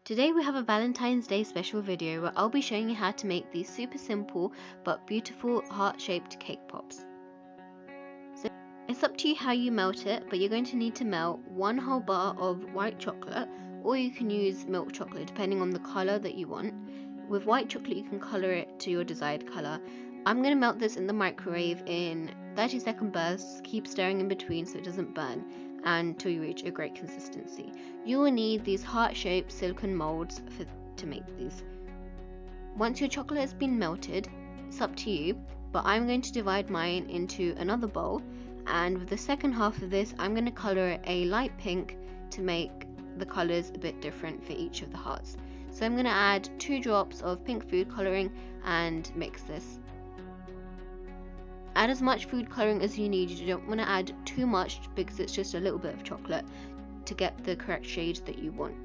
Today we have a Valentine's Day special video where I'll be showing you how to make these super simple but beautiful heart-shaped cake pops. So it's up to you how you melt it, but you're going to need to melt 1 whole bar of white chocolate, or you can use milk chocolate depending on the color that you want. With white chocolate you can color it to your desired color. I'm going to melt this in the microwave in 30-second bursts. Keep stirring in between so it doesn't burn until you reach a great consistency. You will need these heart-shaped silicone molds to make these. Once your chocolate has been melted, it's up to you, but I'm going to divide mine into another bowl, and with the second half of this I'm going to color it a light pink to make the colors a bit different for each of the hearts. So I'm going to add 2 drops of pink food coloring and mix this. Add as much food coloring as you need. You don't want to add too much because it's just a little bit of chocolate to get the correct shade that you want.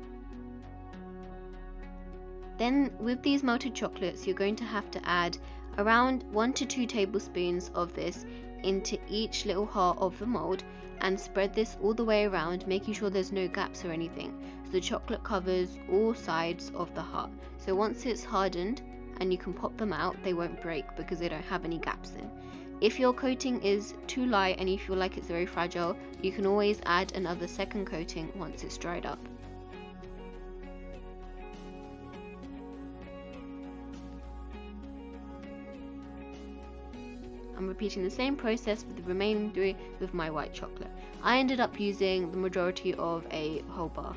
Then with these melted chocolates you're going to have to add around 1 to 2 tablespoons of this into each little heart of the mold and spread this all the way around, making sure there's no gaps or anything, so the chocolate covers all sides of the heart. So once it's hardened and you can pop them out, they won't break because they don't have any gaps in. If your coating is too light and you feel like it's very fragile, you can always add another second coating once it's dried up. I'm repeating the same process with the remaining 3 with my white chocolate. I ended up using the majority of a whole bar.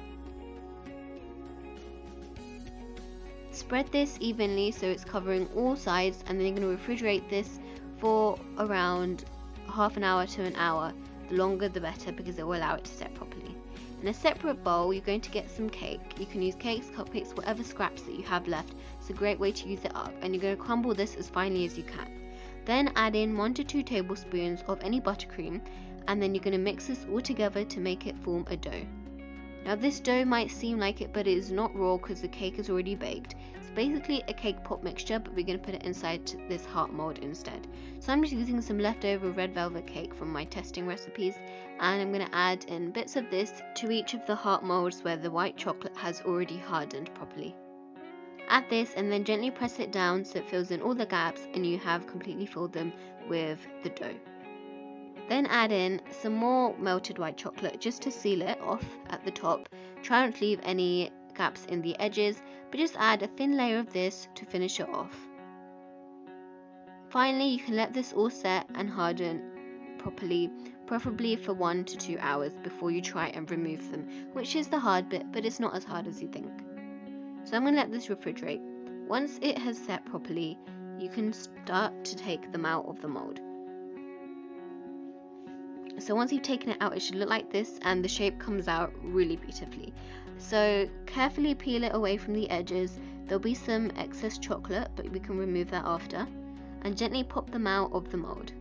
Spread this evenly so it's covering all sides, and then you're going to refrigerate this for around half an hour to an hour. The longer the better because it will allow it to set properly. In a separate bowl you're going to get some cake. You can use cakes, cupcakes, whatever scraps that you have left. It's a great way to use it up, and you're going to crumble this as finely as you can. Then add in 1 to 2 tablespoons of any buttercream, and then you're going to mix this all together to make it form a dough. Now this dough might seem like it, but it is not raw because the cake is already baked. It's basically a cake pop mixture, but we're going to put it inside this heart mold instead. So I'm just using some leftover red velvet cake from my testing recipes, and I'm going to add in bits of this to each of the heart molds where the white chocolate has already hardened properly. Add this and then gently press it down so it fills in all the gaps and you have completely filled them with the dough. Then add in some more melted white chocolate just to seal it off at the top. Try not to leave any gaps in the edges, but just add a thin layer of this to finish it off. Finally, you can let this all set and harden properly, preferably for 1 to 2 hours before you try and remove them, which is the hard bit, but it's not as hard as you think. So I'm going to let this refrigerate. Once it has set properly, you can start to take them out of the mold. So once you've taken it out, it should look like this, and the shape comes out really beautifully. So carefully peel it away from the edges. There'll be some excess chocolate, but we can remove that after, and gently pop them out of the mold.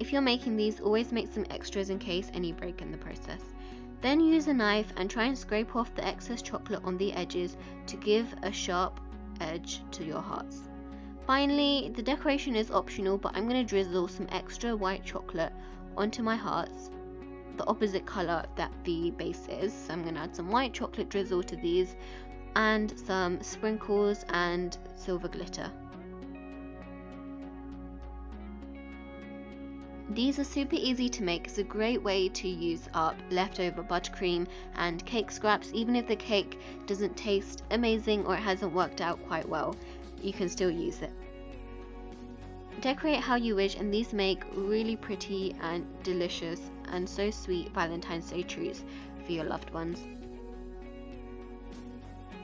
If you're making these, always make some extras in case any break in the process. Then use a knife and try and scrape off the excess chocolate on the edges to give a sharp edge to your hearts. Finally, the decoration is optional, but I'm going to drizzle some extra white chocolate onto my hearts, the opposite color that the base is. So I'm going to add some white chocolate drizzle to these and some sprinkles and silver glitter. These are super easy to make. It's a great way to use up leftover buttercream and cake scraps. Even if the cake doesn't taste amazing or it hasn't worked out quite well, you can still use it. Decorate how you wish, and these make really pretty and delicious and so sweet Valentine's Day treats for your loved ones.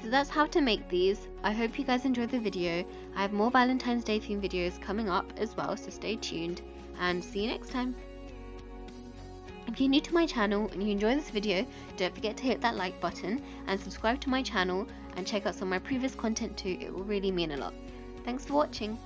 So that's how to make these. I hope you guys enjoyed the video. I have more Valentine's Day themed videos coming up as well, so stay tuned. And see you next time. If you're new to my channel and you enjoy this video, don't forget to hit that like button and subscribe to my channel and check out some of my previous content too. It will really mean a lot. Thanks for watching.